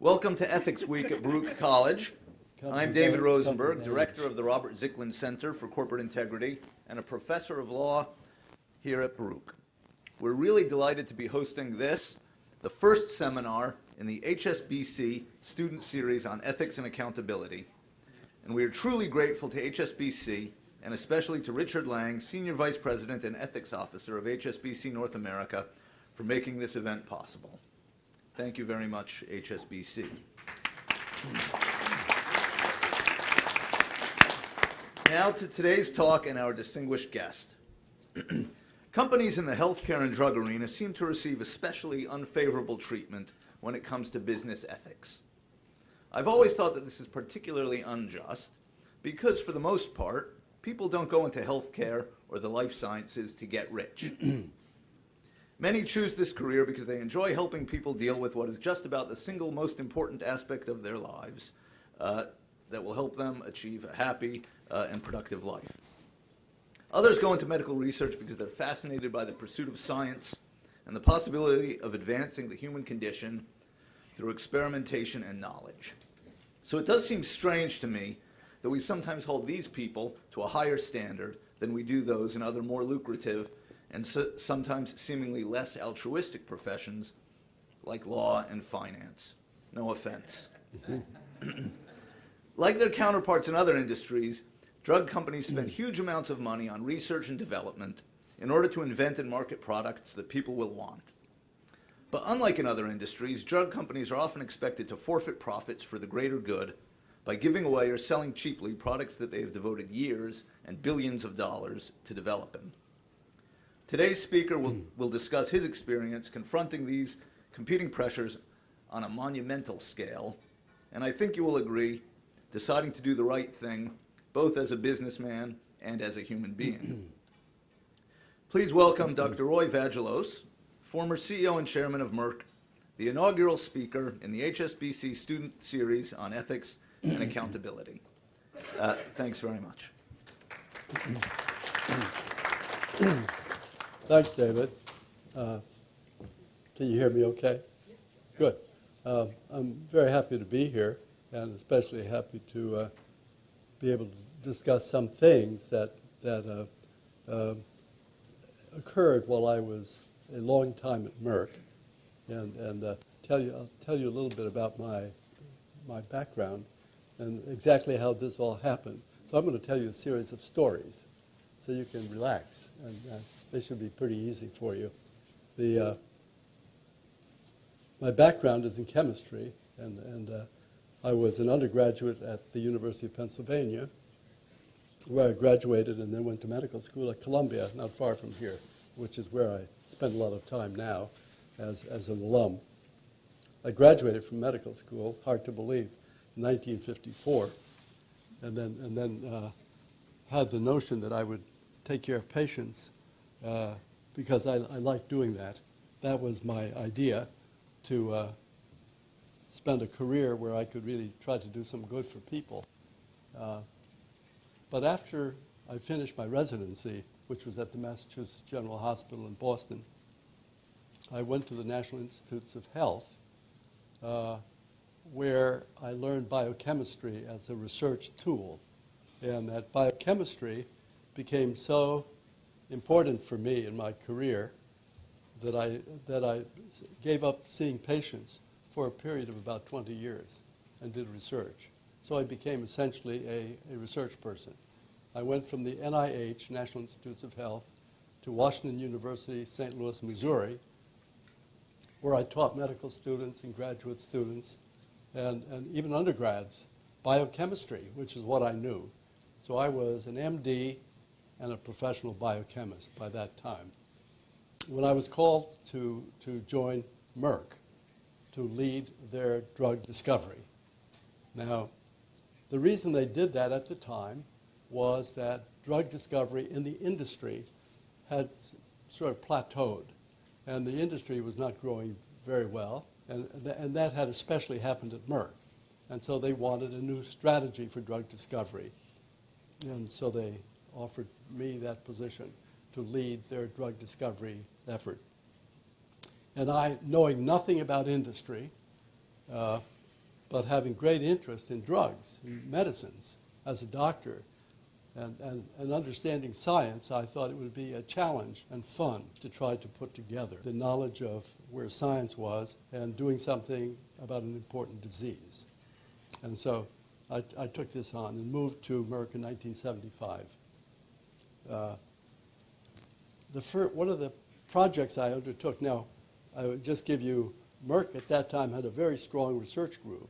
Welcome to Ethics Week at Baruch College. I'm David Rosenberg, Director of the Robert Zicklin Center for Corporate Integrity and a Professor of Law here at Baruch. We're really delighted to be hosting this, the first seminar in the HSBC Student Series on Ethics and Accountability. And we are truly grateful to HSBC and especially to Richard Lang, Senior Vice President and Ethics Officer of HSBC North America, for making this event possible. Thank you very much, HSBC. Now to today's talk and our distinguished guest. Companies in the healthcare and drug arena seem to receive especially unfavorable treatment when it comes to business ethics. I've always thought that this is particularly unjust because, for the most part, people don't go into healthcare or the life sciences to get rich. Many choose this career because they enjoy helping people deal with what is just about the single most important aspect of their lives that will help them achieve a happy and productive life. Others go into medical research because they're fascinated by the pursuit of science and the possibility of advancing the human condition through experimentation and knowledge. So it does seem strange to me that we sometimes hold these people to a higher standard than we do those in other more lucrative and sometimes seemingly less altruistic professions like law and finance. No offense. Like their counterparts in other industries, drug companies spend huge amounts of money on research and development in order to invent and market products that people will want. But unlike in other industries, drug companies are often expected to forfeit profits for the greater good by giving away or selling cheaply products that they have devoted years and billions of dollars to developing. Today's speaker will discuss his experience confronting these competing pressures on a monumental scale, and I think you will agree, deciding to do the right thing, both as a businessman and as a human being. Please welcome Dr. Roy Vagelos, former CEO and chairman of Merck, the inaugural speaker in the HSBC Student Series on Ethics and Accountability. Thanks very much. Thanks, David. Can you hear me okay? Good. I'm very happy to be here, and especially happy to be able to discuss some things that occurred while I was a long time at Merck, and I'll tell you a little bit about my background and exactly how this all happened. So I'm going to tell you a series of stories so you can relax, and they should be pretty easy for you. My background is in chemistry, and I was an undergraduate at the University of Pennsylvania, where I graduated and then went to medical school at Columbia, not far from here, which is where I spend a lot of time now as an alum. I graduated from medical school, hard to believe, in 1954, and then had the notion that I would take care of patients because I like doing that. That was my idea, to spend a career where I could really try to do some good for people. But after I finished my residency, which was at the Massachusetts General Hospital in Boston, I went to the National Institutes of Health, where I learned biochemistry as a research tool. And that biochemistry became so important for me in my career that I gave up seeing patients for a period of about 20 years and did research. So I became essentially a research person. I went from the NIH, National Institutes of Health, to Washington University, St. Louis, Missouri, where I taught medical students and graduate students and even undergrads biochemistry, which is what I knew. So I was an MD and a professional biochemist by that time. When I was called to join Merck to lead their drug discovery. Now, the reason they did that at the time was that drug discovery in the industry had sort of plateaued, and the industry was not growing very well, and that had especially happened at Merck. And so they wanted a new strategy for drug discovery. And so they offered me that position to lead their drug discovery effort. And I, knowing nothing about industry, but having great interest in drugs and medicines as a doctor and understanding science, I thought it would be a challenge and fun to try to put together the knowledge of where science was and doing something about an important disease. And so I took this on and moved to Merck in 1975. One of the projects I undertook, now I would just give you, Merck at that time had a very strong research group,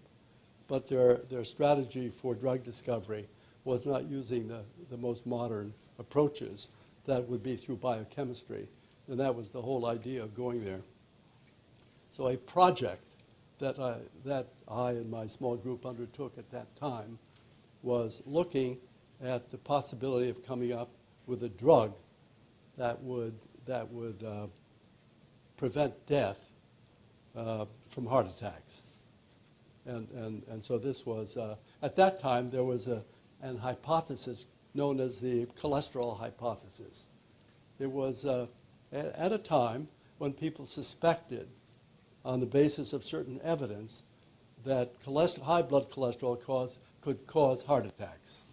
but their strategy for drug discovery was not using the most modern approaches. That would be through biochemistry, and that was the whole idea of going there. So a project that I and my small group undertook at that time was looking at the possibility of coming up with a drug that would prevent death from heart attacks. And so this was, at that time, there was an hypothesis known as the cholesterol hypothesis. It was at a time when people suspected, on the basis of certain evidence, that high blood cholesterol could cause heart attacks.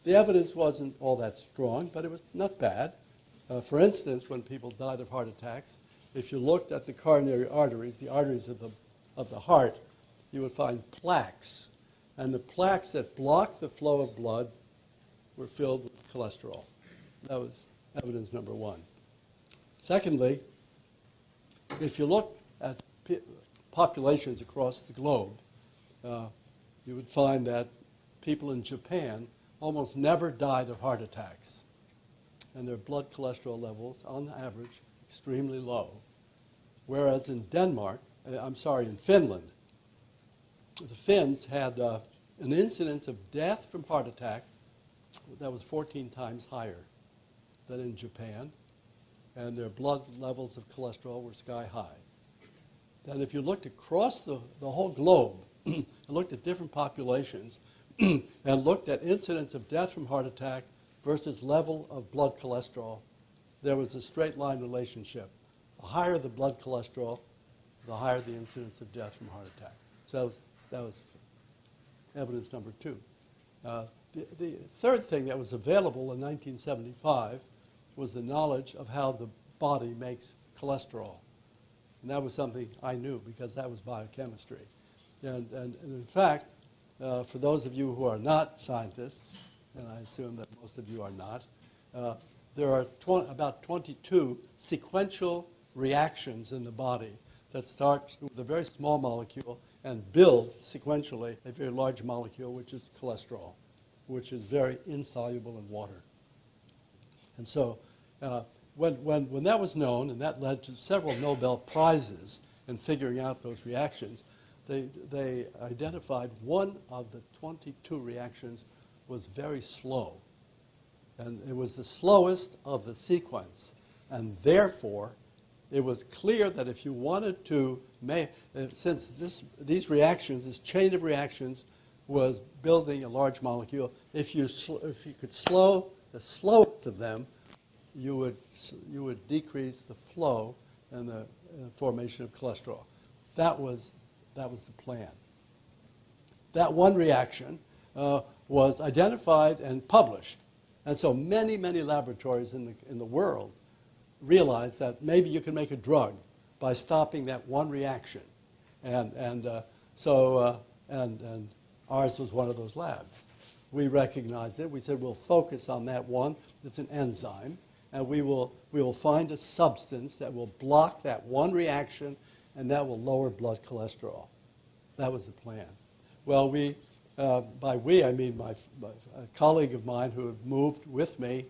The evidence wasn't all that strong, but it was not bad. For instance, when people died of heart attacks, if you looked at the coronary arteries, the arteries of the heart, you would find plaques. And the plaques that blocked the flow of blood were filled with cholesterol. That was evidence number one. Secondly, if you look at populations across the globe, you would find that people in Japan almost never died of heart attacks. And their blood cholesterol levels, on average, extremely low. Whereas in in Finland, the Finns had an incidence of death from heart attack that was 14 times higher than in Japan, and their blood levels of cholesterol were sky high. Then if you looked across the whole globe and looked at different populations and looked at incidence of death from heart attack versus level of blood cholesterol, there was a straight line relationship. The higher the blood cholesterol, the higher the incidence of death from heart attack. So that was evidence number two. The third thing that was available in 1975 was the knowledge of how the body makes cholesterol. And that was something I knew because that was biochemistry. And in fact, for those of you who are not scientists, and I assume that most of you are not, there are about 22 sequential reactions in the body that start with a very small molecule and build sequentially a very large molecule, which is cholesterol, which is very insoluble in water. And so when that was known, and that led to several Nobel Prizes in figuring out those reactions, they identified one of the 22 reactions was very slow. And it was the slowest of the sequence. And therefore, it was clear that if you wanted to make, since these reactions, this chain of reactions was building a large molecule, if you could slow the slowest of them, you would decrease the flow and the formation of cholesterol. That was the plan. That one reaction was identified and published. And so many, many laboratories in the world realized that maybe you can make a drug by stopping that one reaction. And ours was one of those labs. We recognized it. We said, we'll focus on that one. It's an enzyme. And we will find a substance that will block that one reaction, and that will lower blood cholesterol. That was the plan. Well, by we, I mean a colleague of mine who had moved with me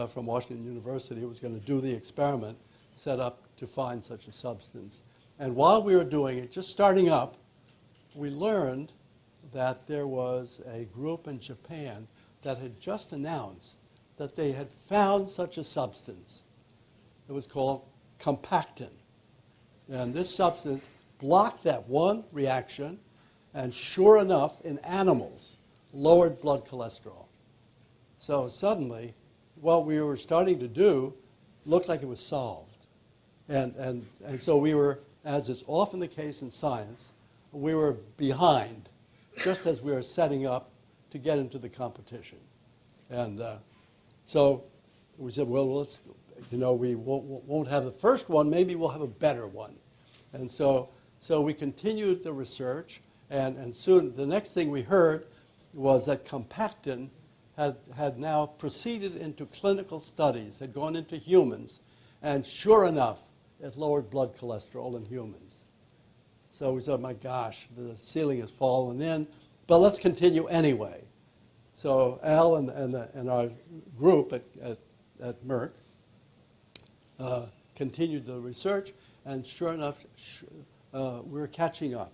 from Washington University, who was going to do the experiment, set up to find such a substance. And while we were doing it, just starting up, we learned that there was a group in Japan that had just announced that they had found such a substance. It was called compactin. And this substance blocked that one reaction, and sure enough, in animals, lowered blood cholesterol. So suddenly, what we were starting to do looked like it was solved. And so we were, as is often the case in science, we were behind, just as we were setting up to get into the competition. And so we said, well, let's, we won't have the first one, maybe we'll have a better one. And so we continued the research, and soon the next thing we heard was that compactin had now proceeded into clinical studies, had gone into humans, and sure enough, it lowered blood cholesterol in humans. So we said, my gosh, the ceiling has fallen in, but let's continue anyway. So Al and our group at Merck continued the research, and sure enough, we were catching up.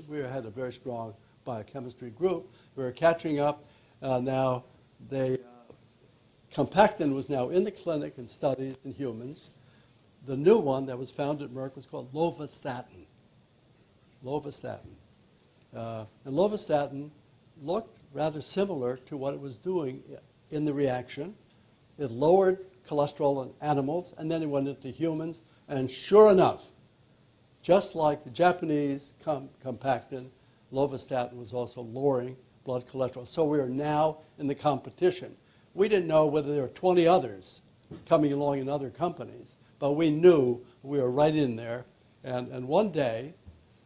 We had a very strong biochemistry group. We were catching up. Now, compactin was now in the clinic and studied in humans. The new one that was found at Merck was called lovastatin. Lovastatin. And lovastatin looked rather similar to what it was doing in the reaction. It lowered cholesterol in animals, and then it went into humans. And sure enough, just like the Japanese compactin, lovastatin was also lowering blood cholesterol. So we are now in the competition. We didn't know whether there were 20 others coming along in other companies, but we knew we were right in there. And one day,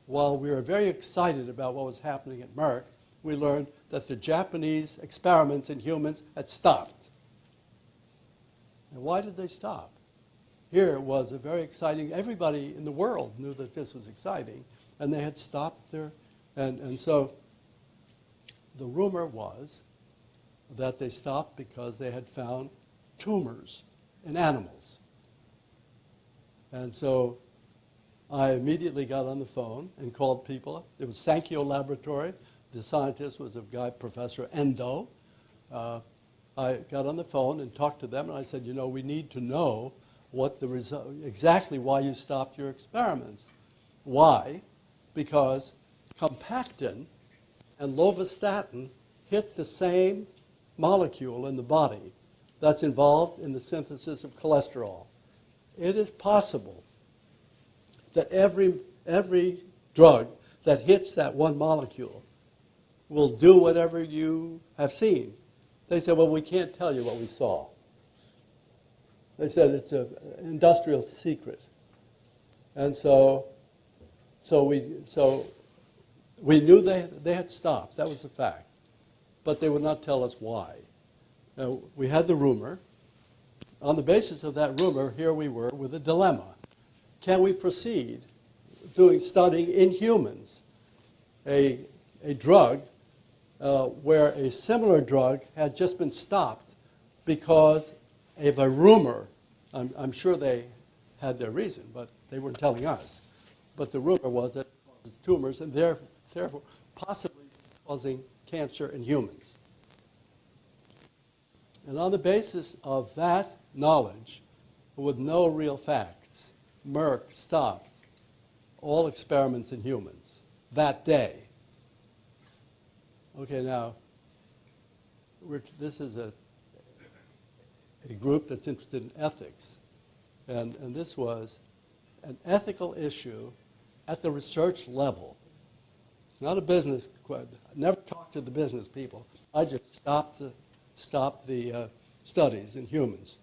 while we were very excited about what was happening at Merck, we learned that the Japanese experiments in humans had stopped. And why did they stop? Here was a very exciting, everybody in the world knew that this was exciting, and they had stopped their, and so the rumor was that they stopped because they had found tumors in animals. And so I immediately got on the phone and called people. It was Sankyo Laboratory. The scientist was a guy, Professor Endo. I got on the phone and talked to them, and I said, we need to know what the result, exactly why you stopped your experiments. Why? Because compactin and lovastatin hit the same molecule in the body that's involved in the synthesis of cholesterol. It is possible that every drug that hits that one molecule will do whatever you have seen. They said, well, we can't tell you what we saw. They said it's an industrial secret. And so we knew they had stopped. That was a fact. But they would not tell us why. Now, we had the rumor. On the basis of that rumor, here we were with a dilemma. Can we proceed studying in humans a drug where a similar drug had just been stopped because of a rumor? I'm sure they had their reason, but they weren't telling us. But the rumor was that it caused tumors and therefore possibly causing cancer in humans. And on the basis of that knowledge, with no real facts, Merck stopped all experiments in humans that day. Okay, now, this is a group that's interested in ethics. And this was an ethical issue at the research level. It's not a business question. I never talked to the business people. I just stopped the studies in humans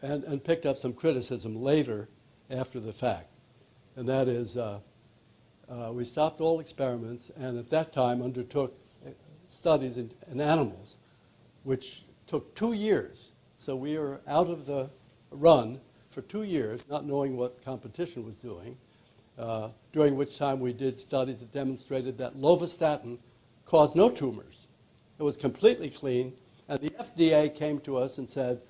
and picked up some criticism later after the fact. And that is, we stopped all experiments and at that time undertook studies in animals, which took 2 years. So we were out of the run for 2 years, not knowing what competition was doing, during which time we did studies that demonstrated that lovastatin caused no tumors. It was completely clean, and the FDA came to us and said,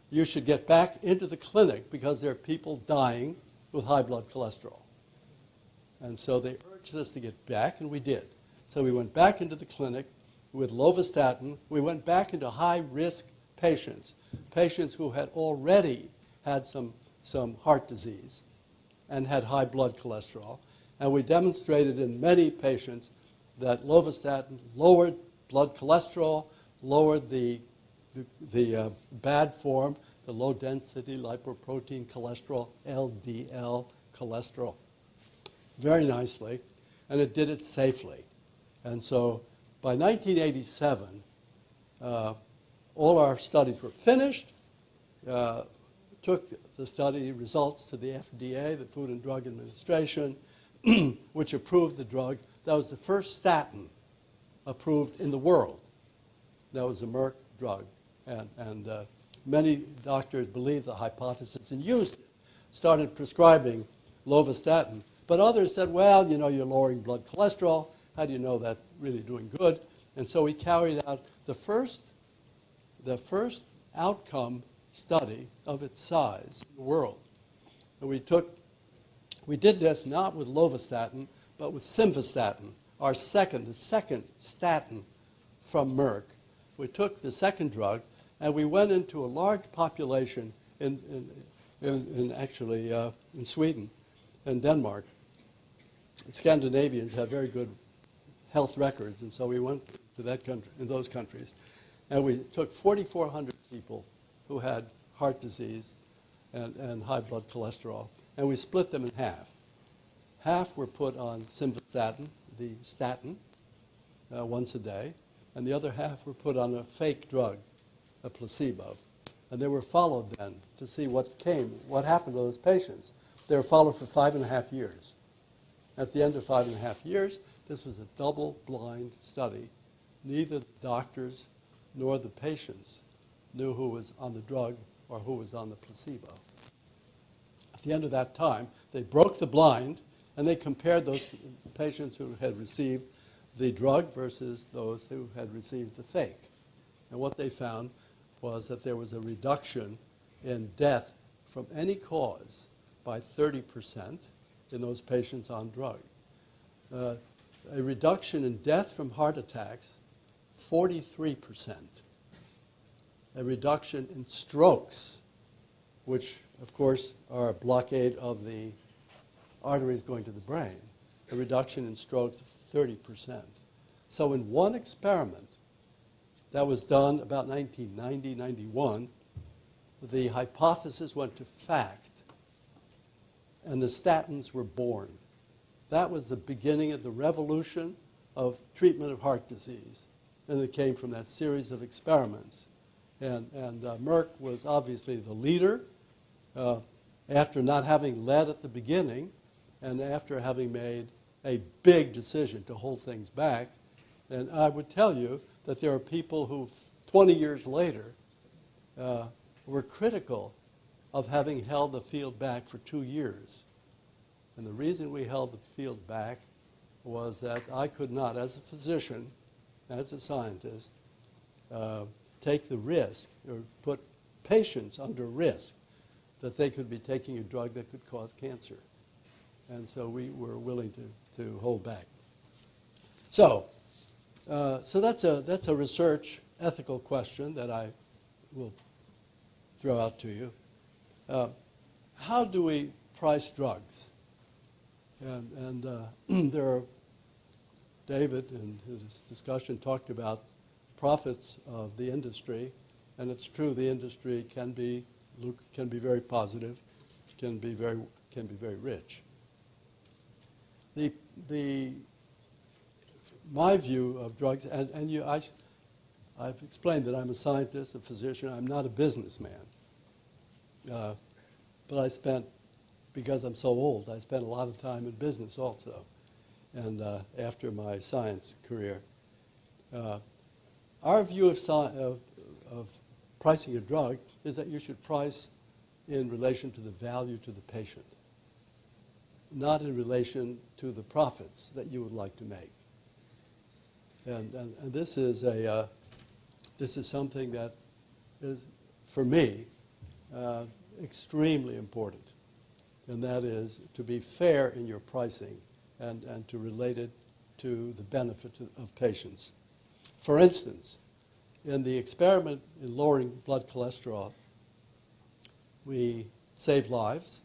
you should get back into the clinic because there are people dying with high blood cholesterol. And so they urged us to get back, and we did. So we went back into the clinic with lovastatin. We went back into high-risk patients, patients who had already had some heart disease and had high blood cholesterol. And we demonstrated in many patients that lovastatin lowered blood cholesterol, lowered the bad form, the low-density lipoprotein cholesterol, LDL cholesterol. very nicely, and it did it safely. And so by 1987, all our studies were finished, took the study results to the FDA, the Food and Drug Administration, which approved the drug. That was the first statin approved in the world. That was a Merck drug. And many doctors believed the hypothesis and used it, started prescribing lovastatin. But others said, well, you know, you're lowering blood cholesterol. How do you know that's really doing good? And so we carried out the first outcome study of its size in the world. And we did this not with lovastatin, but with simvastatin, the second statin from Merck. We took the second drug, and we went into a large population in Sweden and Denmark. Scandinavians have very good health records, and so we went to those countries, and we took 4,400 people who had heart disease and high blood cholesterol, and we split them in half. Half were put on simvastatin, the statin, once a day, and the other half were put on a fake drug, a placebo. And they were followed then to see what happened to those patients. They were followed for 5.5 years. At the end of 5.5 years, this was a double-blind study. Neither the doctors nor the patients knew who was on the drug or who was on the placebo. At the end of that time, they broke the blind, and they compared those patients who had received the drug versus those who had received the fake. And what they found was that there was a reduction in death from any cause by 30% in those patients on drug. A reduction in death from heart attacks, 43%. A reduction in strokes, which, of course, are a blockade of the arteries going to the brain, a reduction in strokes of 30%. So in one experiment that was done about 1990, 91, the hypothesis went to fact, and the statins were born. That was the beginning of the revolution of treatment of heart disease, and it came from that series of experiments. And Merck was obviously the leader after not having led at the beginning and after having made a big decision to hold things back. And I would tell you that there are people who, 20 years later, were critical of having held the field back for 2 years. And the reason we held the field back was that I could not, as a physician, as a scientist, take the risk or put patients under risk that they could be taking a drug that could cause cancer. And so we were willing to hold back. So that's a research ethical question that I will throw out to you. How do we price drugs? And there are, David in his discussion talked about profits of the industry, and it's true the industry can be very positive, can be very rich. My view of drugs, I've explained that I'm a scientist, a physician. I'm not a businessman, but because I'm so old, I spent a lot of time in business also, and after my science career. Our view of pricing a drug is that you should price in relation to the value to the patient, not in relation to the profits that you would like to make. And this is something that is, for me, extremely important, and that is to be fair in your pricing and to relate it to the benefit of patients. For instance, in the experiment in lowering blood cholesterol, we saved lives,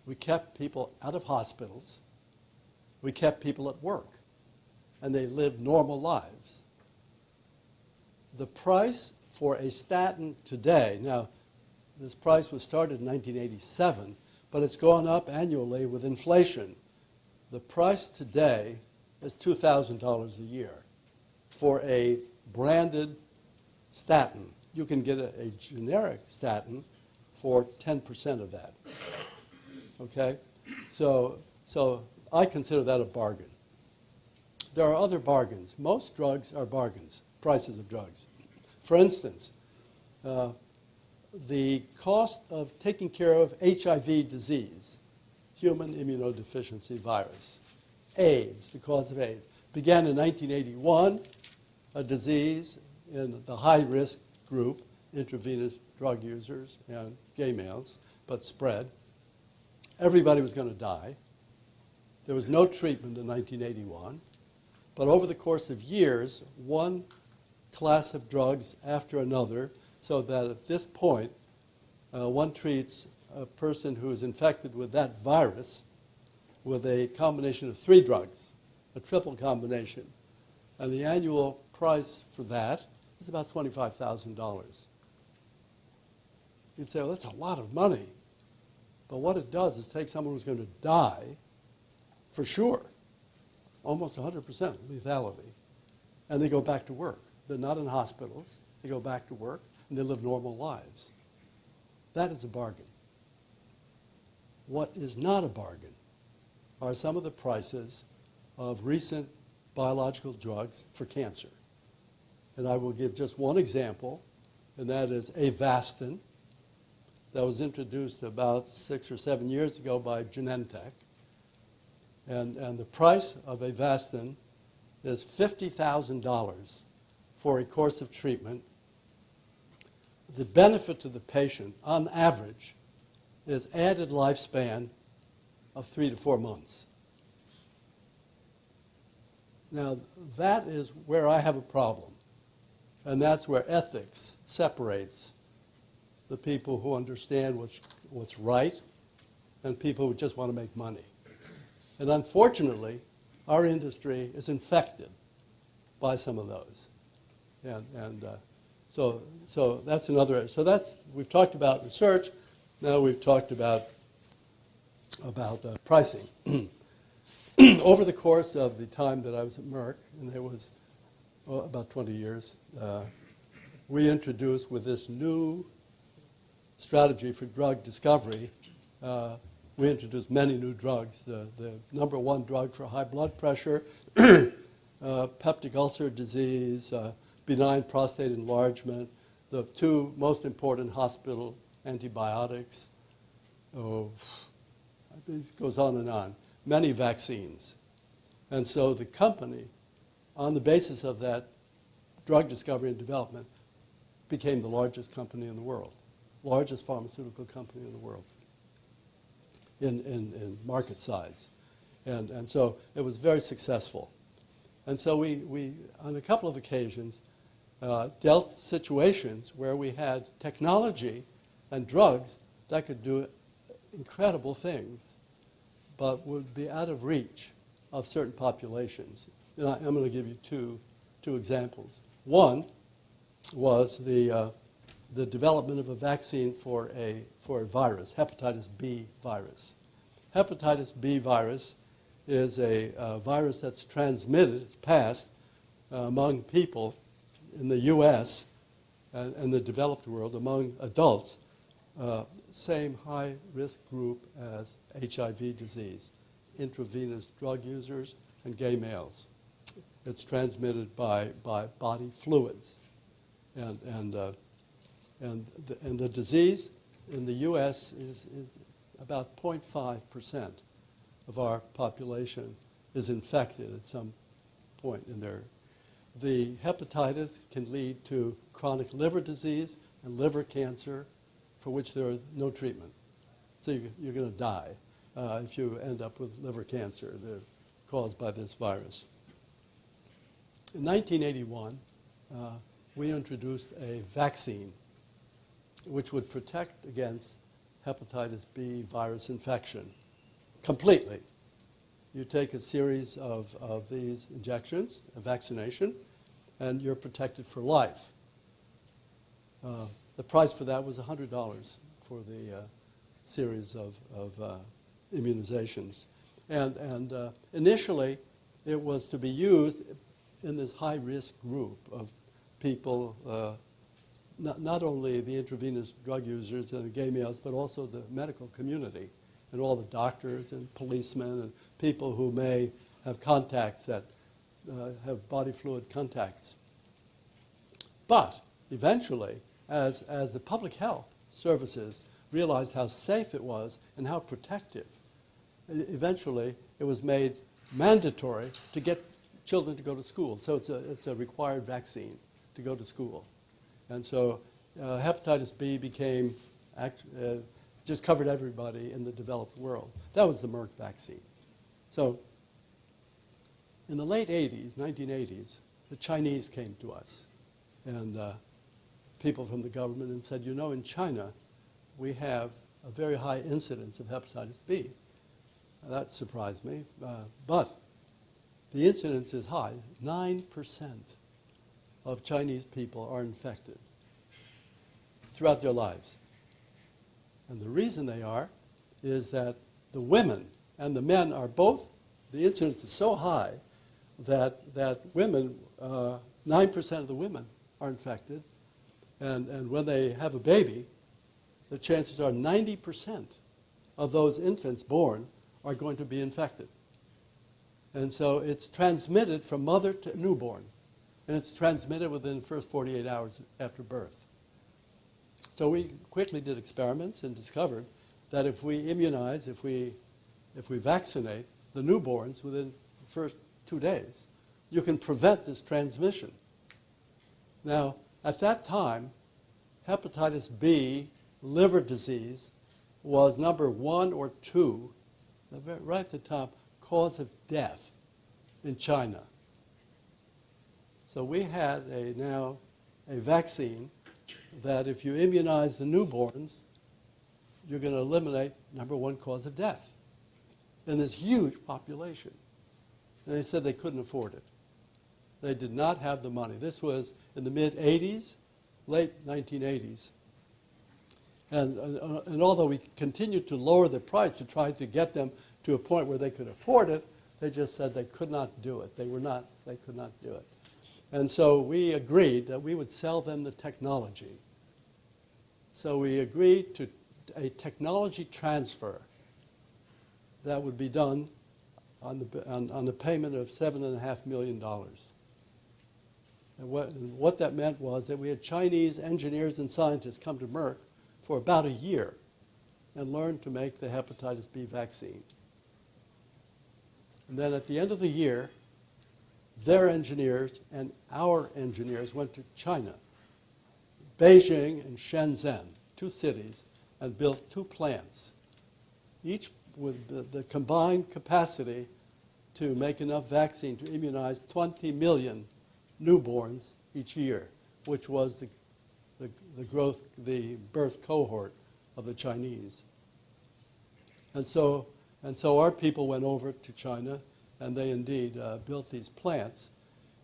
we kept people out of hospitals, we kept people at work, and they lived normal lives. The price for a statin today, now this price was started in 1987, but it's gone up annually with inflation. The price today is $2,000 a year for a branded statin. You can get a generic statin for 10% of that. Okay? So I consider that a bargain. There are other bargains. Most drugs are bargains, prices of drugs. For instance, the cost of taking care of HIV disease, human immunodeficiency virus, AIDS, the cause of AIDS, began in 1981, a disease in the high-risk group, intravenous drug users and gay males, but spread. Everybody was going to die. There was no treatment in 1981. But over the course of years, one class of drugs after another, so that at this point, one treats a person who is infected with that virus with a combination of 3 drugs, a triple combination. And the annual price for that is about $25,000. You'd say, well, that's a lot of money. But what it does is take someone who's going to die, for sure, almost 100% lethality, and they go back to work. They're not in hospitals. They go back to work, and they live normal lives. That is a bargain. What is not a bargain are some of the prices of recent biological drugs for cancer. And I will give just one example, and that is Avastin, that was introduced about 6 or 7 years ago by Genentech. And the price of Avastin is $50,000 for a course of treatment. The benefit to the patient, on average, is added lifespan of 3 to 4 months. Now, that is where I have a problem. And that's where ethics separates the people who understand what's right and people who just want to make money. And unfortunately, our industry is infected by some of those. So that's another. So we've talked about research. Now we've talked about pricing. Over the course of the time that I was at Merck, and it was about 20 years, we introduced with this new strategy for drug discovery, we introduced many new drugs. The number 1 drug for high blood pressure, peptic ulcer disease, benign prostate enlargement, the 2 most important hospital antibiotics. It goes on and on. Many vaccines. And so the company, on the basis of that drug discovery and development, became the largest company in the world, largest pharmaceutical company in the world in market size. And so it was very successful. And so we on a couple of occasions, dealt situations where we had technology and drugs that could do incredible things, but would be out of reach of certain populations. And I'm going to give you two examples. One was the development of a vaccine for a virus, hepatitis B virus. Hepatitis B virus is a virus that's transmitted, it's passed among people in the U.S. and the developed world, among adults, same high-risk group as HIV disease, intravenous drug users and gay males. It's transmitted by body fluids. And the disease in the U.S. is about 0.5% of our population is infected at some point in there. The hepatitis can lead to chronic liver disease and liver cancer for which there is no treatment. So you're going to die if you end up with liver cancer caused by this virus. In 1981, we introduced a vaccine which would protect against hepatitis B virus infection completely. You take a series of these injections, a vaccination, and you're protected for life. The price for that was $100 for the series of immunizations. And initially, it was to be used in this high-risk group of people, not only the intravenous drug users and the gay males, but also the medical community and all the doctors and policemen and people who may have contacts that have body fluid contacts. But eventually, as the public health services realized how safe it was and how protective, eventually it was made mandatory to get children to go to school. So it's a required vaccine to go to school. And so hepatitis B became, just covered everybody in the developed world. That was the Merck vaccine. So in the late 80s, 1980s, the Chinese came to us and people from the government and said, you know, in China, we have a very high incidence of hepatitis B. That surprised me, but the incidence is high. 9% of Chinese people are infected throughout their lives. And the reason they are is that the women and the men are both, the incidence is so high that women, 9% of the women are infected, and when they have a baby, the chances are 90% of those infants born are going to be infected. And so it's transmitted from mother to newborn, and it's transmitted within the first 48 hours after birth. So we quickly did experiments and discovered that if we immunize, if we vaccinate the newborns within the first 2 days, you can prevent this transmission. Now, at that time, hepatitis B, liver disease, was number 1 or 2, right at the top, cause of death in China. So we had now a vaccine that if you immunize the newborns, you're going to eliminate number 1 cause of death in this huge population. And they said they couldn't afford it. They did not have the money. This was in the mid-'80s, late 1980s. And although we continued to lower the price to try to get them to a point where they could afford it, they just said they could not do it. They could not do it. And so we agreed that we would sell them the technology. So we agreed to a technology transfer that would be done on the payment of $7.5 million. And what that meant was that we had Chinese engineers and scientists come to Merck for about a year and learn to make the hepatitis B vaccine. And then at the end of the year, their engineers and our engineers went to China, Beijing and Shenzhen, 2 cities, and built 2 plants, each with the combined capacity to make enough vaccine to immunize 20 million newborns each year, which was the birth cohort of the Chinese. And so our people went over to China, and they indeed built these plants.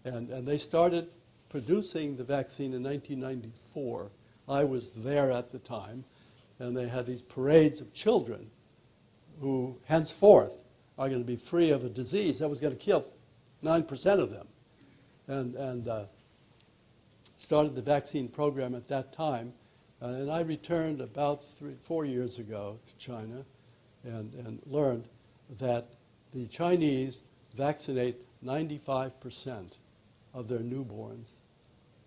And they started producing the vaccine in 1994. I was there at the time, and they had these parades of children who henceforth are going to be free of a disease that was going to kill 9% of them. And started the vaccine program at that time. And I returned about 3-4 years ago to China and learned that the Chinese vaccinate 95% of their newborns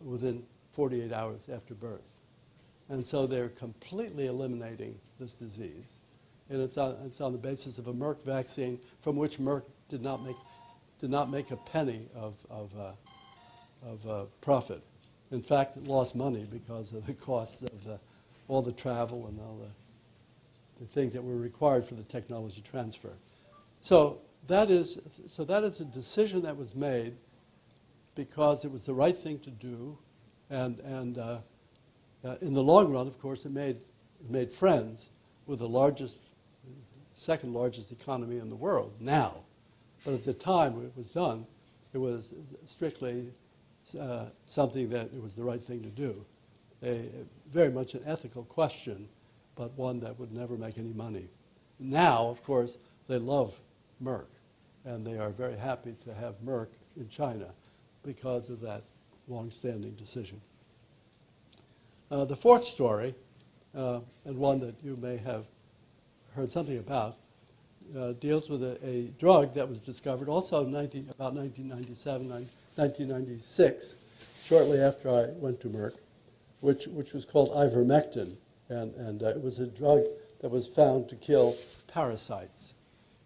within 48 hours after birth. And so they're completely eliminating this disease. And it's on the basis of a Merck vaccine from which Merck did not make a penny of profit. In fact, it lost money because of the cost of all the travel and all the things that were required for the technology transfer. So that is a decision that was made because it was the right thing to do, and in the long run, of course, it made friends with the second largest economy in the world now. But at the time when it was done, it was strictly something that it was the right thing to do. Very much an ethical question, but one that would never make any money. Now, of course, they love Merck. And they are very happy to have Merck in China because of that long-standing decision. The fourth story, and one that you may have heard something about, deals with a drug that was discovered also about 1997, 1996, shortly after I went to Merck, which was called ivermectin. And it was a drug that was found to kill parasites.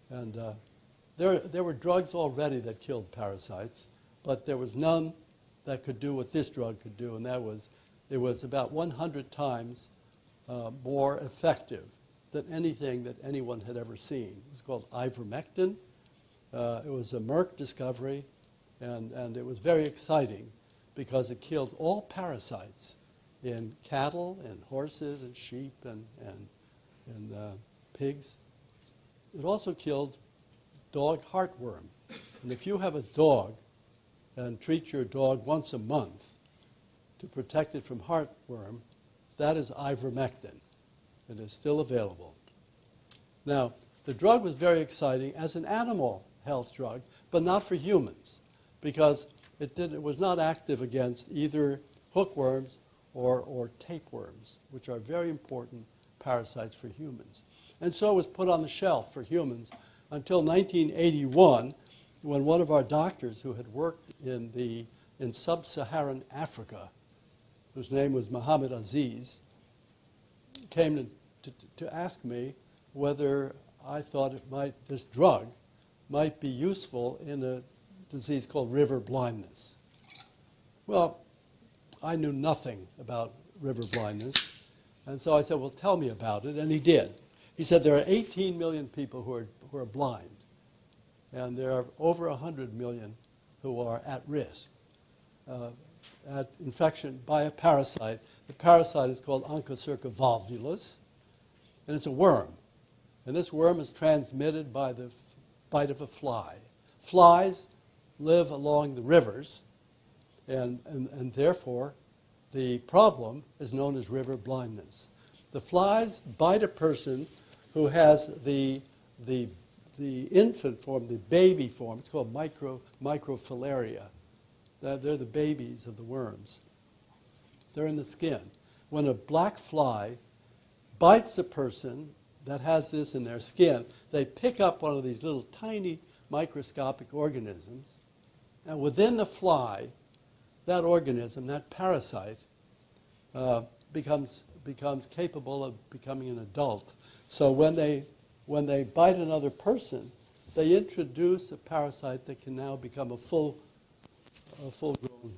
And there were drugs already that killed parasites, but there was none that could do what this drug could do, and it was about 100 times more effective than anything that anyone had ever seen. It was called ivermectin. It was a Merck discovery, and it was very exciting because it killed all parasites in cattle and horses and sheep and pigs. It also killed dog heartworm. And if you have a dog and treat your dog once a month to protect it from heartworm, that is ivermectin. It is still available. Now, the drug was very exciting as an animal health drug, but not for humans, because it was not active against either hookworms or tapeworms, which are very important parasites for humans. And so it was put on the shelf for humans until 1981, when one of our doctors who had worked in sub-Saharan Africa, whose name was Muhammad Aziz, came to ask me whether I thought this drug might be useful in a disease called river blindness. Well, I knew nothing about river blindness, and so I said, well, tell me about it, and he did. He said there are 18 million people who are blind, and there are over 100 million who are at risk at infection by a parasite. The parasite is called Onchocerca volvulus, and it's a worm. And this worm is transmitted by the bite of a fly. Flies live along the rivers, and therefore the problem is known as river blindness. The flies bite a person who has the infant form, the baby form. It's called microfilaria. They're the babies of the worms. They're in the skin. When a black fly bites a person that has this in their skin, they pick up one of these little tiny microscopic organisms, and within the fly, that organism, that parasite, becomes capable of becoming an adult. So when they bite another person, they introduce a parasite that can now become a full-grown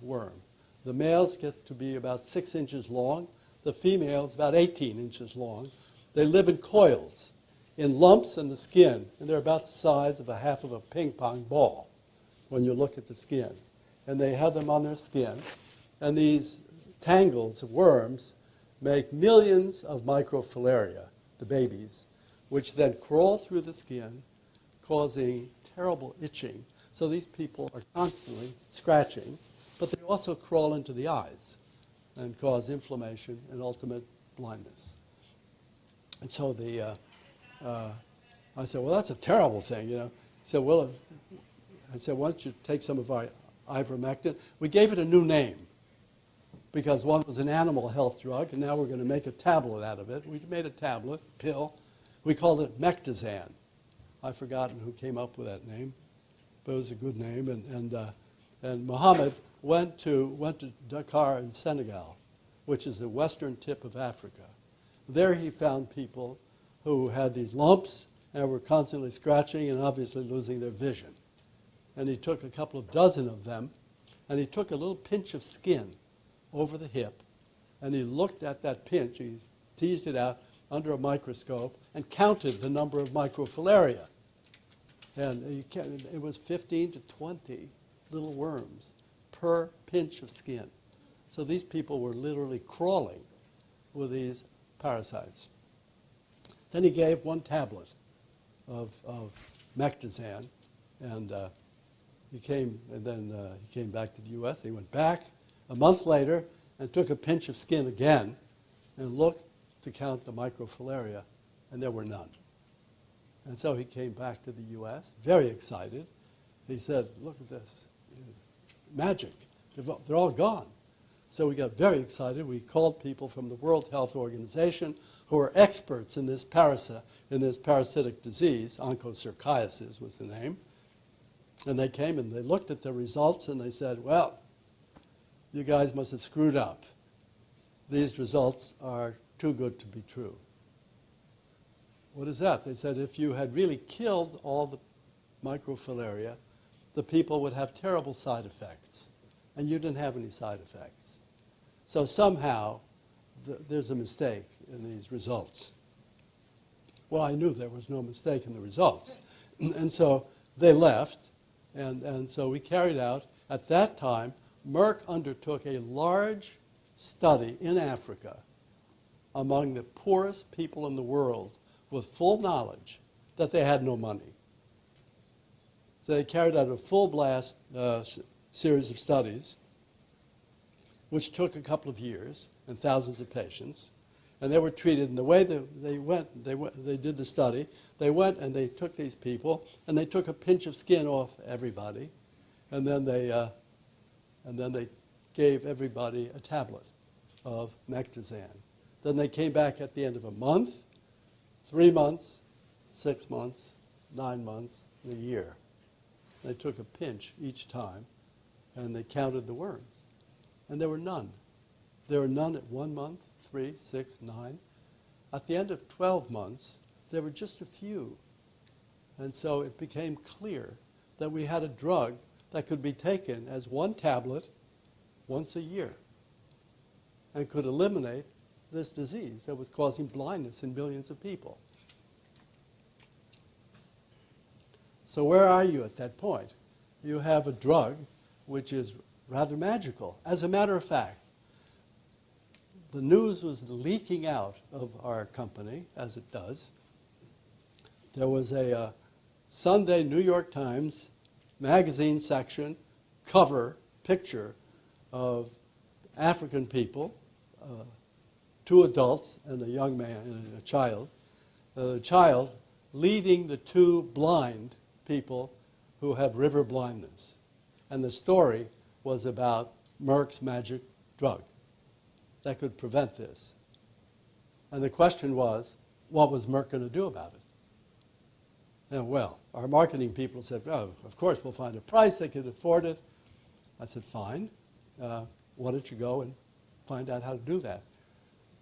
worm. The males get to be about 6 inches long. The females about 18 inches long. They live in coils, in lumps in the skin, and they're about the size of a half of a ping pong ball when you look at the skin. And they have them on their skin, and these tangles of worms make millions of microfilaria, the babies, which then crawl through the skin, causing terrible itching. So these people are constantly scratching, but they also crawl into the eyes and cause inflammation and ultimate blindness. And so I said, well, that's a terrible thing, you know. I said, why don't you take some of our ivermectin? We gave it a new name because one was an animal health drug, and now we're going to make a tablet out of it. We made a tablet, pill. We called it Mectizan. I've forgotten who came up with that name, but it was a good name. And Mohammed went to Dakar in Senegal, which is the western tip of Africa. There he found people who had these lumps and were constantly scratching and obviously losing their vision. And he took a couple of dozen of them, and he took a little pinch of skin over the hip, and he looked at that pinch. He teased it out under a microscope and counted the number of microfilaria. And it was 15 to 20 little worms per pinch of skin. So these people were literally crawling with these parasites. Then he gave one tablet of Mectizan, and he came back to the U.S. He went back a month later and took a pinch of skin again and looked to count the microfilaria, and there were none. And so he came back to the U.S., very excited. He said, look at this, magic, they're all gone. So we got very excited. We called people from the World Health Organization who are experts in this parasitic disease. Onchocerciasis was the name. And they came and they looked at the results and they said, well, you guys must have screwed up. These results are too good to be true. What is that? They said if you had really killed all the microfilaria, the people would have terrible side effects. And you didn't have any side effects. So somehow there's a mistake in these results. Well, I knew there was no mistake in the results. And so they left. And so we carried out, at that time, Merck undertook a large study in Africa among the poorest people in the world with full knowledge that they had no money. So they carried out a full blast series of studies, which took a couple of years and thousands of patients. And they were treated in the way that they did the study. They went and they took these people and they took a pinch of skin off everybody, and then they gave everybody a tablet of Mectizan. Then they came back at the end of a month, 3 months, 6 months, 9 months, and a year. They took a pinch each time, and they counted the worms, and there were none. There were none at 1 month, 3, 6, 9. At the end of 12 months, there were just a few. And so it became clear that we had a drug that could be taken as one tablet once a year and could eliminate this disease that was causing blindness in millions of people. So where are you at that point? You have a drug which is rather magical. As a matter of fact, the news was leaking out of our company, as it does. There was a Sunday New York Times magazine section cover picture of African people, 2 adults and a young man and a child. The child leading the 2 blind people who have river blindness. And the story was about Merck's magic drug that could prevent this. And the question was, what was Merck going to do about it? And well, our marketing people said, well, of course, we'll find a price they could afford it. I said, fine. Why don't you go and find out how to do that?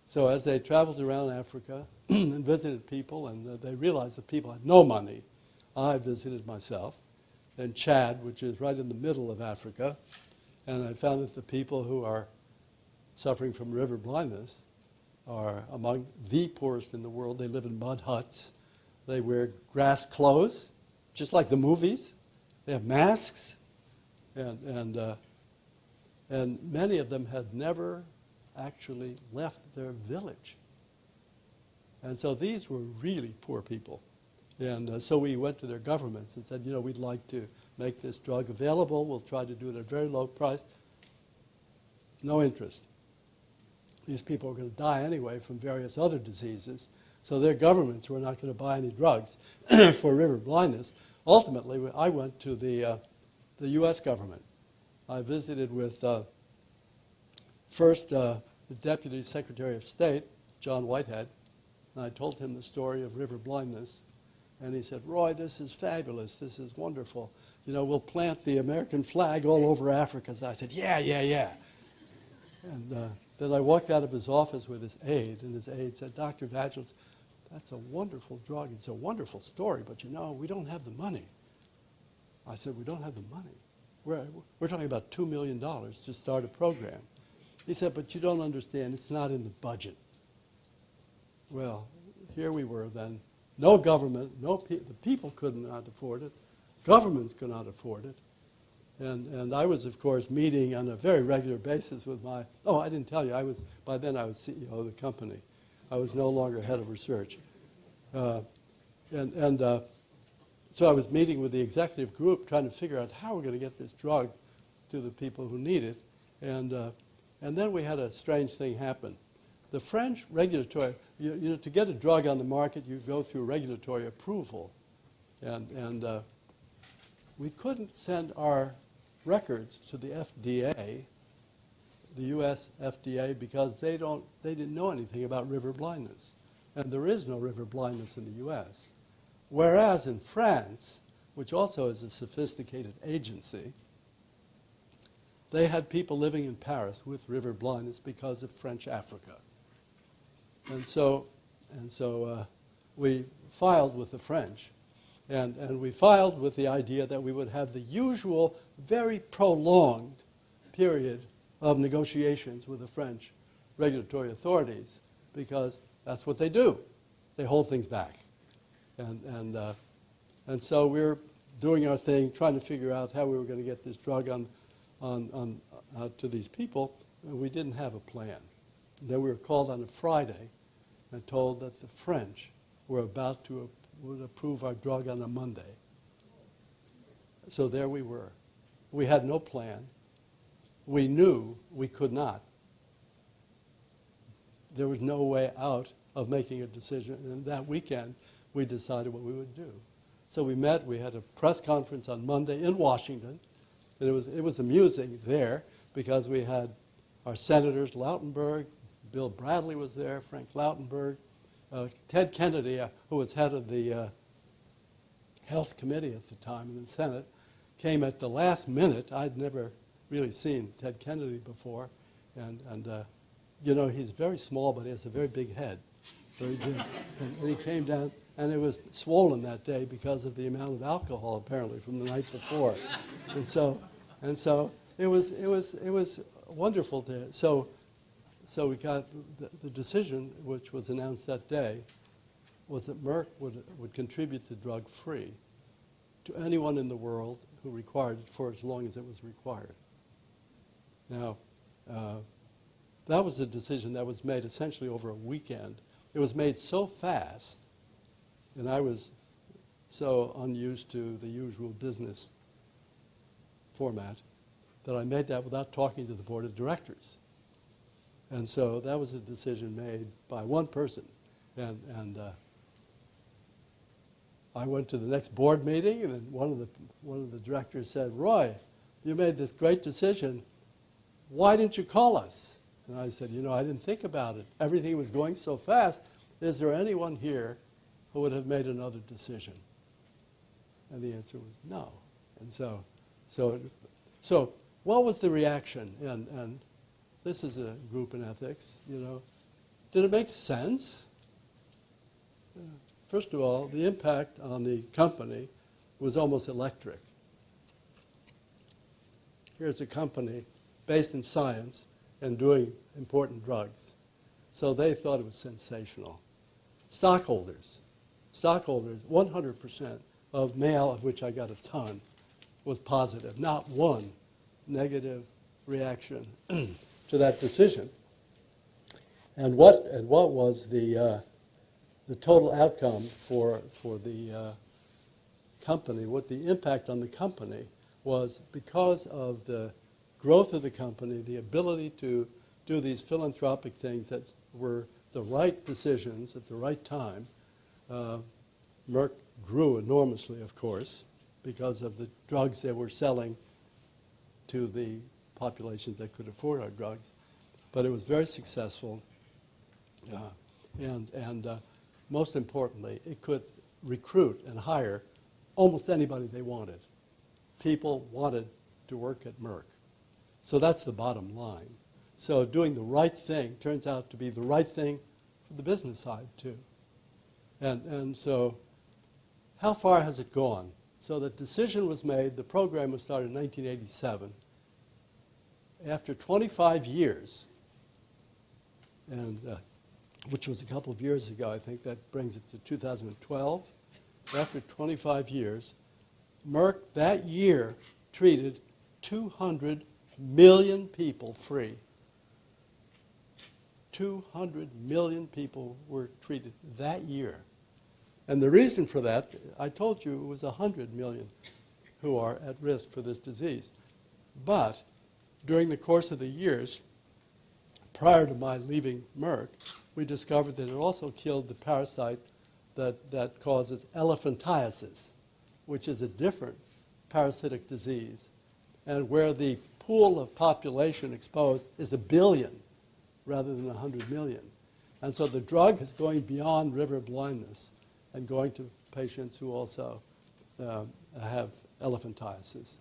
So as they traveled around Africa and visited people, and they realized that people had no money, I visited myself in Chad, which is right in the middle of Africa, and I found that the people who are suffering from river blindness are among the poorest in the world. They live in mud huts. They wear grass clothes, just like the movies. They have masks, and many of them had never actually left their village. And so these were really poor people. And so we went to their governments and said, you know, we'd like to make this drug available. We'll try to do it at a very low price. No interest. These people were going to die anyway from various other diseases, so their governments were not going to buy any drugs for river blindness. Ultimately, I went to the U.S. government. I visited with first the Deputy Secretary of State, John Whitehead, and I told him the story of river blindness. And he said, Roy, this is fabulous. This is wonderful. You know, we'll plant the American flag all over Africa. So I said, yeah. And then I walked out of his office with his aide, and his aide said, Dr. Vagelos, that's a wonderful drug. It's a wonderful story, but you know, we don't have the money. I said, we don't have the money. We're talking about $2 million to start a program. He said, but you don't understand. It's not in the budget. Well, here we were then. No government, the people could not afford it. Governments could not afford it. And I was, of course, meeting on a very regular basis with I didn't tell you, by then I was CEO of the company. I was no longer head of research. So I was meeting with the executive group trying to figure out how we're going to get this drug to the people who need it. And then we had a strange thing happen. the French regulatory, to get a drug on the market, you go through regulatory approval. And we couldn't send our records to the FDA, the U.S. FDA, because they didn't know anything about river blindness. And there is no river blindness in the U.S. Whereas in France, which also is a sophisticated agency, they had people living in Paris with river blindness because of French Africa. And so we filed with the French. And we filed with the idea that we would have the usual, very prolonged period of negotiations with the French regulatory authorities, because that's what they do. They hold things back. And so we're doing our thing, trying to figure out how we were going to get this drug to these people, and we didn't have a plan. And then we were called on a Friday and told that the French were about to would approve our drug on a Monday. So there we were. We had no plan. We knew we could not. There was no way out of making a decision. And that weekend, we decided what we would do. So we met. We had a press conference on Monday in Washington. And it was amusing there because we had our senators, Lautenberg, Bill Bradley was there, Frank Lautenberg, Ted Kennedy, who was head of the Health Committee at the time in the Senate, came at the last minute. I'd never really seen Ted Kennedy before. And he's very small, but he has a very big head. Very big. And he came down, and it was swollen that day because of the amount of alcohol, apparently, from the night before. And so it was wonderful to. So we got the decision, which was announced that day, was that Merck would contribute the drug free to anyone in the world who required it for as long as it was required. Now, that was a decision that was made essentially over a weekend. It was made so fast, and I was so unused to the usual business format, that I made that without talking to the board of directors. And so that was a decision made by one person. And I went to the next board meeting, and then one of the directors said, "Roy, you made this great decision. Why didn't you call us?" And I said, I didn't think about it. Everything was going so fast. Is there anyone here who would have made another decision? And the answer was no. And so what was the reaction? And this is a group in ethics, Did it make sense? First of all, the impact on the company was almost electric. Here's a company based in science and doing important drugs. So they thought it was sensational. Stockholders, 100% of mail, of which I got a ton, was positive. Not one negative reaction to that decision. And what was the total outcome for the company? What the impact on the company was, because of the growth of the company, the ability to do these philanthropic things that were the right decisions at the right time. Merck grew enormously, of course, because of the drugs they were selling to the populations that could afford our drugs. But it was very successful. And most importantly, it could recruit and hire almost anybody they wanted. People wanted to work at Merck. So that's the bottom line. So doing the right thing turns out to be the right thing for the business side, too. And so how far has it gone? So the decision was made. The program was started in 1987. After 25 years, and which was a couple of years ago, I think that brings it to 2012. After 25 years, Merck that year treated 200 million people free. 200 million people were treated that year. And the reason for that, I told you it was 100 million who are at risk for this disease. But during the course of the years, prior to my leaving Merck, we discovered that it also killed the parasite that causes elephantiasis, which is a different parasitic disease, and where the pool of population exposed is 1 billion rather than 100 million. And so the drug is going beyond river blindness and going to patients who also have elephantiasis.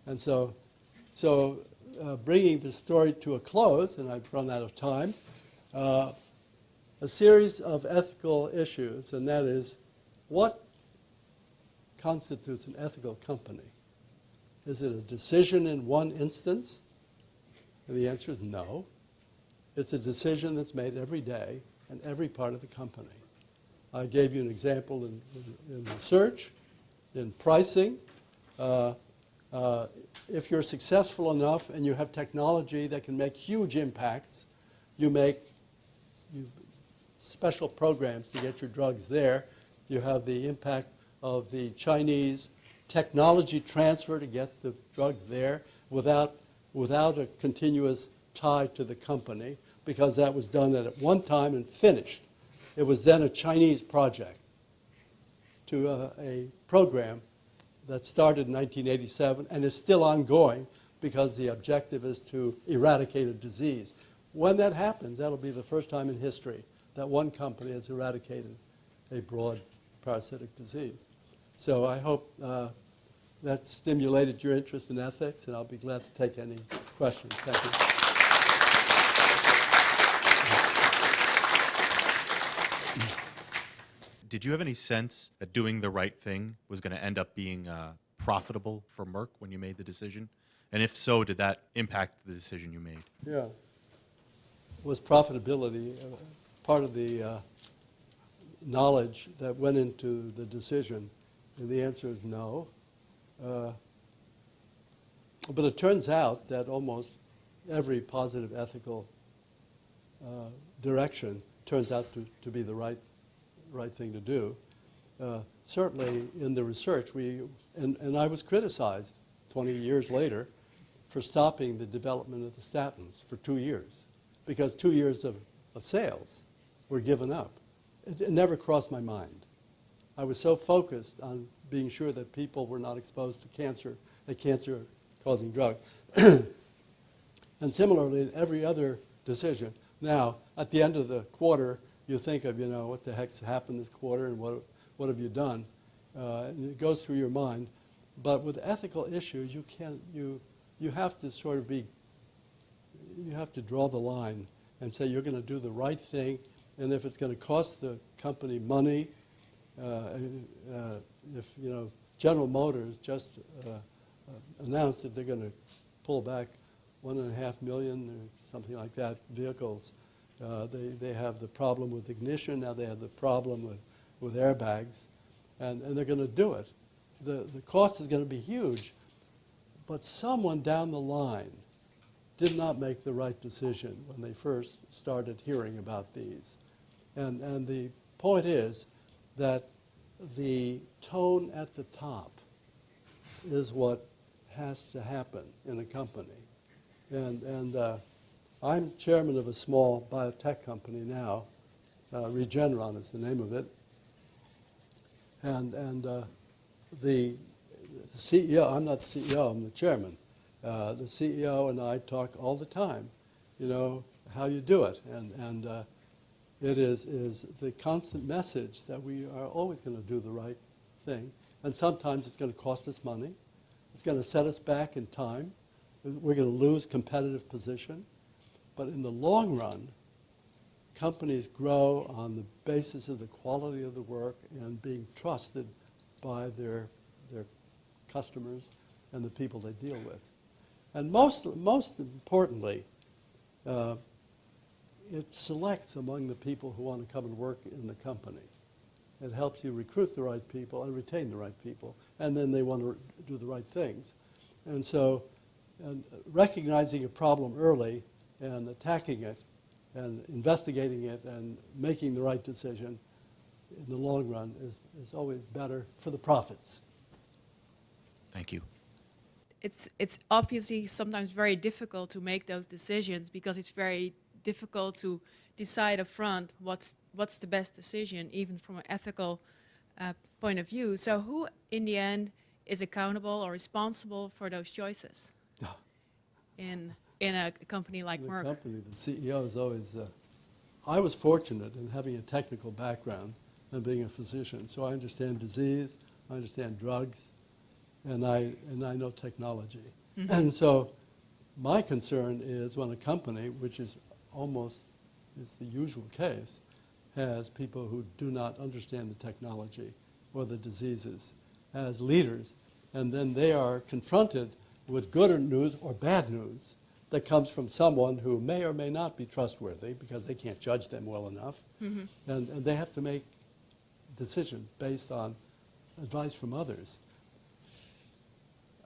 And so bringing the story to a close, and I've run out of time, a series of ethical issues, and that is, what constitutes an ethical company? Is it a decision in one instance? And the answer is no. It's a decision that's made every day in every part of the company. I gave you an example in research, in pricing. If you're successful enough and you have technology that can make huge impacts, you make special programs to get your drugs there. You have the impact of the Chinese technology transfer to get the drug there without a continuous tie to the company, because that was done at one time and finished. It was then a Chinese project to a program that started in 1987 and is still ongoing because the objective is to eradicate a disease. When that happens, that'll be the first time in history that one company has eradicated a broad parasitic disease. So I hope that stimulated your interest in ethics, and I'll be glad to take any questions. Thank you. Did you have any sense that doing the right thing was going to end up being profitable for Merck when you made the decision? And if so, did that impact the decision you made? Yeah. Was profitability part of the knowledge that went into the decision? And the answer is no. But it turns out that almost every positive ethical direction turns out to be the right thing to do. Certainly in the research, and I was criticized 20 years later for stopping the development of the statins for 2 years, because 2 years of sales were given up. It never crossed my mind. I was so focused on being sure that people were not exposed to cancer, a cancer-causing drug. And similarly, in every other decision. Now, at the end of the quarter, you think of, what the heck's happened this quarter and what have you done? And it goes through your mind. But with ethical issues, you have to sort of you have to draw the line and say you're going to do the right thing, and if it's going to cost the company money, if General Motors just announced that they're going to pull back 1.5 million or something like that vehicles. They have the problem with ignition, now they have the problem with airbags, and they're going to do it. The cost is going to be huge, but someone down the line did not make the right decision when they first started hearing about these. And the point is that the tone at the top is what has to happen in a company. And I'm chairman of a small biotech company now. Regeneron is the name of it. And the CEO, I'm not the CEO, I'm the chairman. The CEO and I talk all the time, how you do it. And it is the constant message that we are always going to do the right thing. And sometimes it's going to cost us money. It's going to set us back in time. We're going to lose competitive position. But in the long run, companies grow on the basis of the quality of the work and being trusted by their customers and the people they deal with. And most importantly, it selects among the people who want to come and work in the company. It helps you recruit the right people and retain the right people, and then they want to do the right things. And so recognizing a problem early and attacking it and investigating it and making the right decision in the long run is always better for the profits. Thank you. It's obviously sometimes very difficult to make those decisions because it's very difficult to decide up front what's the best decision, even from an ethical point of view. So who, in the end, is accountable or responsible for those choices in a company like The Merck? company, the CEO is always. I was fortunate in having a technical background and being a physician, so I understand disease, I understand drugs, and I know technology. Mm-hmm. And so my concern is when a company, which is the usual case, has people who do not understand the technology or the diseases as leaders, and then they are confronted with good news or bad news that comes from someone who may or may not be trustworthy because they can't judge them well enough, mm-hmm. and they have to make decisions based on advice from others.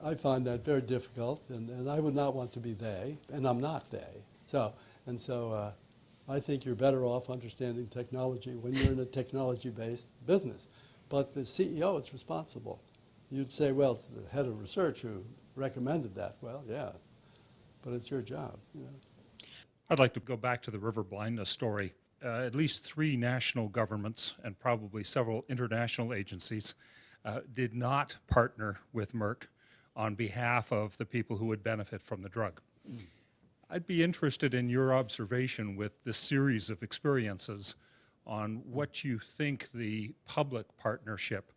I find that very difficult, and I would not want to be they, and I'm not they. So I think you're better off understanding technology when you're in a technology-based business. But the CEO is responsible. You'd say, well, it's the head of research who recommended that. Well, yeah, but it's your job. You know. I'd like to go back to the river blindness story. At least 3 national governments and probably several international agencies did not partner with Merck on behalf of the people who would benefit from the drug. I'd be interested in your observation with this series of experiences on what you think the public partnership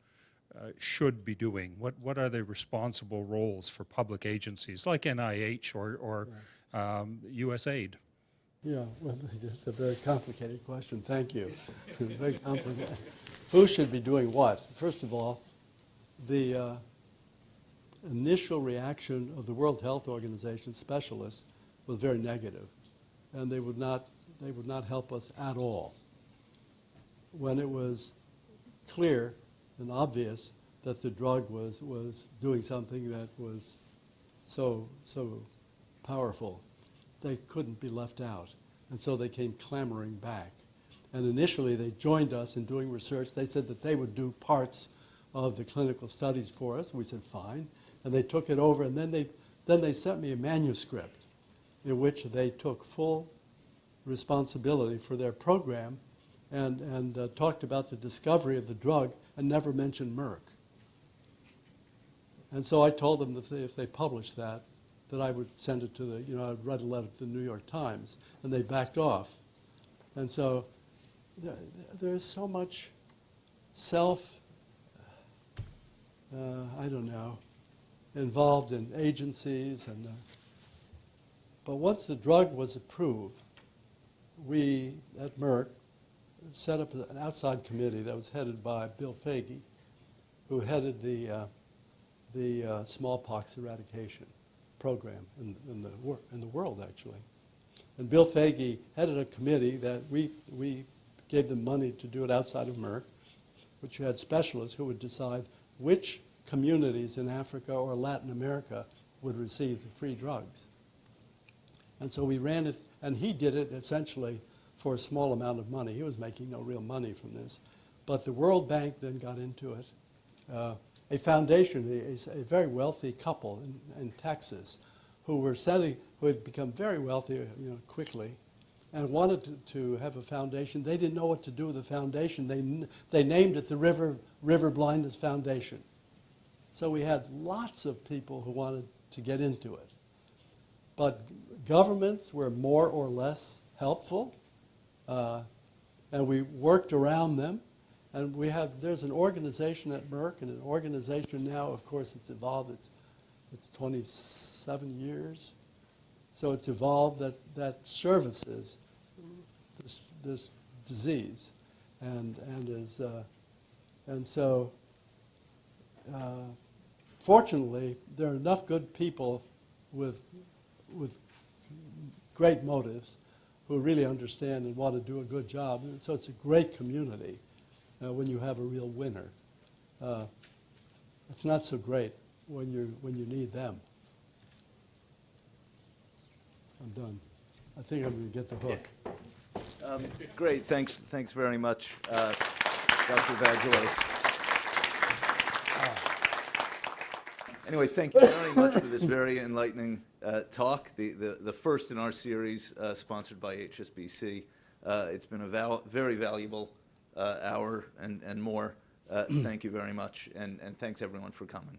should be doing. What are the responsible roles for public agencies like NIH or USAID? Yeah, well, it's a very complicated question. Thank you. Very complicated. Who should be doing what? First of all, the initial reaction of the World Health Organization specialists was very negative, and they would not help us at all. When it was clear and obvious that the drug was doing something that was so powerful, they couldn't be left out. And so they came clamoring back. And initially they joined us in doing research. They said that they would do parts of the clinical studies for us. We said, fine. And they took it over, and then they sent me a manuscript in which they took full responsibility for their program and talked about the discovery of the drug and never mentioned Merck. And so I told them that if they published that I would send it to I'd write a letter to the New York Times, and they backed off. And so there's so much involved in agencies. But once the drug was approved, we at Merck set up an outside committee that was headed by Bill Foege, who headed the smallpox eradication program in the world, actually. And Bill Foege headed a committee that we gave them money to do it outside of Merck, which had specialists who would decide which communities in Africa or Latin America would receive the free drugs. And so we ran it, and he did it essentially for a small amount of money. He was making no real money from this. But the World Bank then got into it. A foundation, a very wealthy couple in Texas who had become very wealthy quickly and wanted to have a foundation. They didn't know what to do with the foundation. They named it the River Blindness Foundation. So we had lots of people who wanted to get into it. But governments were more or less helpful, and we worked around them. And there's an organization at Merck, and an organization now, of course, it's evolved. It's 27 years. So it's evolved that services this disease. Fortunately, there are enough good people with great motives who really understand and want to do a good job. And so it's a great community. When you have a real winner. It's not so great when you need them. I'm done. I think I'm going to get the hook. Great, thanks very much, Dr. Vagelos. Anyway, thank you very much for this very enlightening talk, the first in our series sponsored by HSBC. It's been a very valuable hour and more. Thank you very much, and thanks everyone for coming.